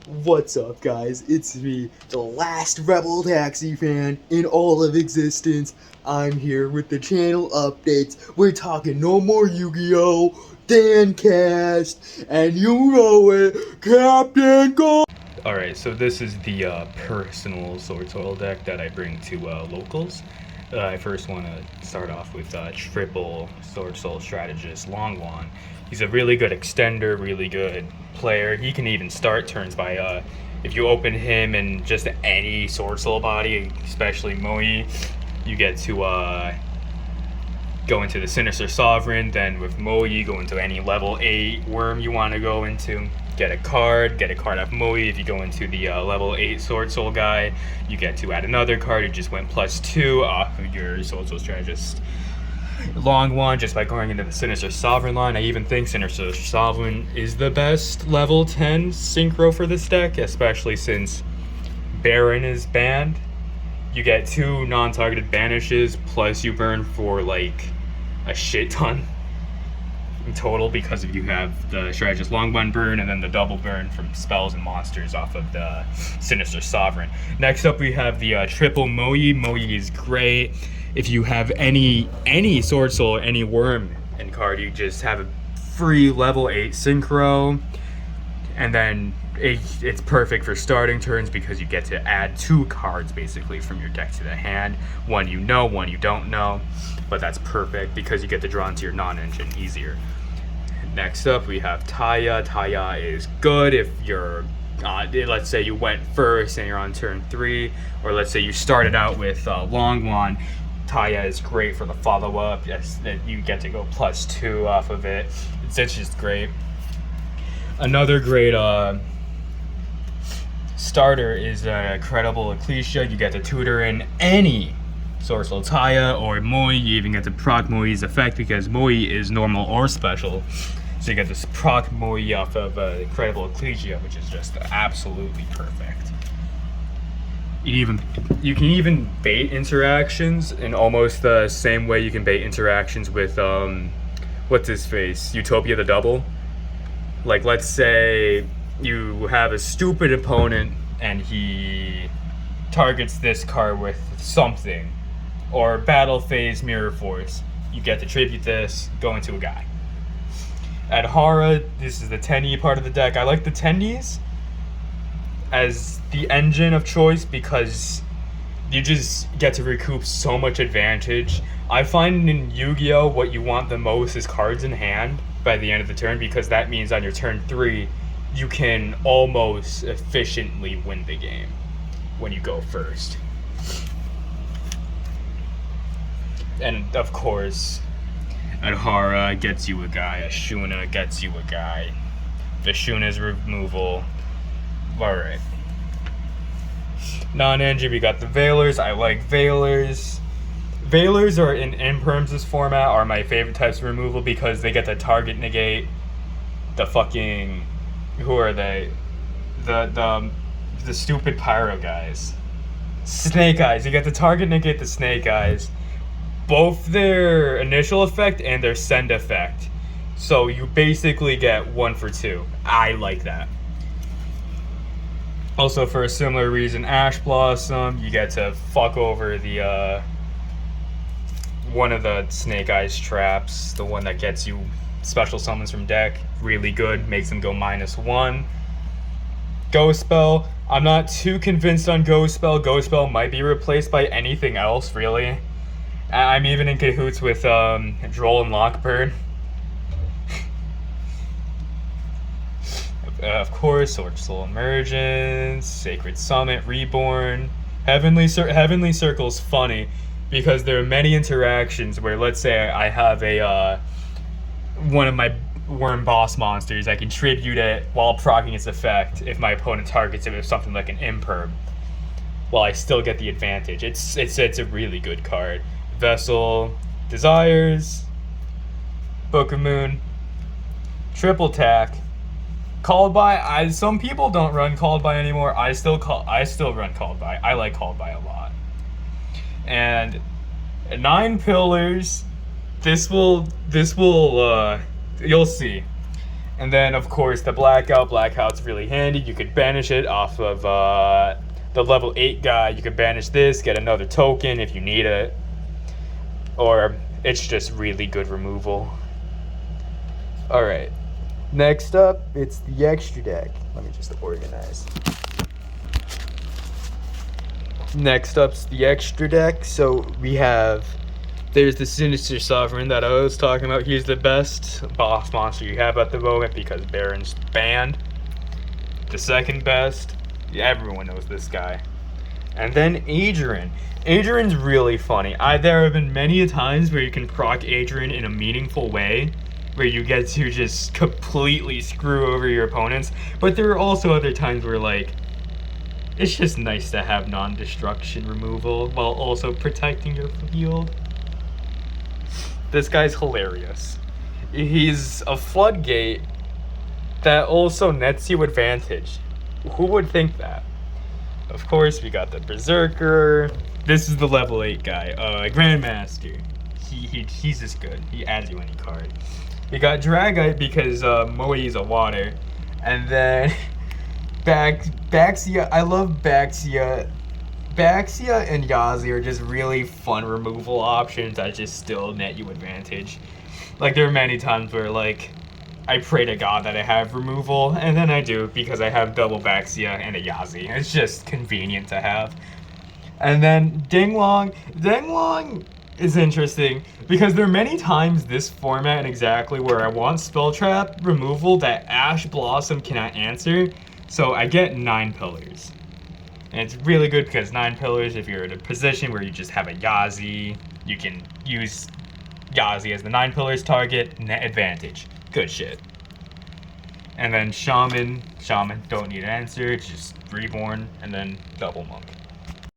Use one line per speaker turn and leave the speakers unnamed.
What's up, guys? It's me, the last Rebel Taxi fan in all of existence. I'm here with the channel updates. We're talking no more Yu-Gi-Oh! Dan Cast, and you know it, Captain Gold!
Alright, so this is the personal Sword Soil deck that I bring to locals. I first want to start off with triple Sword Soul Strategist Longwan. He's a really good extender, really good player. He can even start turns by, if you open him in just any Sword Soul body, especially Moi, you get to go into the Sinister Sovereign. Then with Moi, go into any level 8 worm you want to go into. Get a card off Moi. If you go into the level 8 Sword Soul guy, you get to add another card. It just went +2 off of your Sword Soul Strategist Longwan just by going into the Sinister Sovereign line. I even think Sinister Sovereign is the best level 10 synchro for this deck, especially since Baron is banned. You get 2 non-targeted banishes, plus you burn for like a shit ton in total because if you have the Strategist Longwan burn and then the double burn from spells and monsters off of the Sinister Sovereign. Next up we have the triple Moi. Moi is great. If you have any Sword Soul or any Worm in card, you just have a free level 8 synchro, and then it's perfect for starting turns because you get to add 2 cards basically from your deck to the hand. One you know, one you don't know, but that's perfect because you get to draw into your non-engine easier. Next up we have Taya. Taya is good if you're let's say you went first and you're on turn 3, or let's say you started out with Longwan. Taya is great for the follow-up. Yes, you get to go +2 off of it. It's just great. Another great starter is Credible Ecclesia. You get to tutor in any Sword Soul Taya or Moi. You even get to proc Moi's effect because Moi is normal or special. So you get this proc Moi off of Credible Ecclesia, which is just absolutely perfect. You can even bait interactions in almost the same way you can bait interactions with what's his face, Utopia the Double. Like, let's say you have a stupid opponent and he targets this card with something, or Battle Phase Mirror Force. You get to tribute this, go into a guy. Adhara, this is the 10E part of the deck. I like the 10Es as the engine of choice because you just get to recoup so much advantage. I find in Yu-Gi-Oh! What you want the most is cards in hand by the end of the turn, because that means on your turn 3 you can almost efficiently win the game when you go first. And of course, Adhara gets you a guy, Ashuna gets you a guy. Vishuna's removal. Alright. Non-engine, we got the Veilers. I like Veilers. Veilers are in Imperms' format are my favorite types of removal because they get to target negate the fucking, who are they? The stupid pyro guys. Snake Eyes. You get to target negate the Snake Eyes, both their initial effect and their send effect. So you basically get 1 for 2. I like that. Also, for a similar reason, Ash Blossom, you get to fuck over the one of the Snake Eyes traps, the one that gets you special summons from deck. Really good, makes them go -1. Ghost Spell, I'm not too convinced on Ghost Spell. Ghost Spell might be replaced by anything else, really. I'm even in cahoots with Droll and Lockbird. Of course, Sword Soul Emergence, Sacred Summit, Reborn. Heavenly Circle's funny because there are many interactions where, let's say I have a one of my worm boss monsters, I can tribute it while proccing its effect if my opponent targets it with something like an Imperm, while I still get the advantage. It's a really good card. Vessel, Desires, Book of Moon, Triple Tack. Called by, some people don't run Called by anymore. I still run Called by. I like Called by a lot. And 9 pillars. This will you'll see. And then, of course, the Blackout. Blackout's really handy. You could banish it off of the level 8 guy. You could banish this, get another token if you need it. Or it's just really good removal. Alright. Next up, it's the extra deck. Let me just organize. Next up's the extra deck. So we have, there's the Sinister Sovereign that I was talking about. He's the best boss monster you have at the moment because Baron's banned. The second best, everyone knows this guy. And then Adrian. Adrian's really funny. There have been many times where you can proc Adrian in a meaningful way, where you get to just completely screw over your opponents. But there are also other times where, like, it's just nice to have non-destruction removal while also protecting your field. This guy's hilarious. He's a floodgate that also nets you advantage. Who would think that? Of course, we got the Berserker. This is the level 8 guy, Grandmaster. He's just good. He adds you any card. We got Dragite because Moe's a water. And then Baxia. I love Baxia. Baxia and Yazi are just really fun removal options that just still net you advantage. Like, there are many times where, like, I pray to God that I have removal, and then I do because I have double Baxia and a Yazi. It's just convenient to have. And then Dinglong. Dinglong is interesting because there are many times this format exactly where I want Spell Trap removal that Ash Blossom cannot answer. So I get 9 Pillars. And it's really good because 9 Pillars, if you're in a position where you just have a Yazi, you can use Yazi as the 9 Pillars target, net advantage. Good shit. And then Shaman. Shaman, don't need an answer, it's just Reborn, and then Double Monk.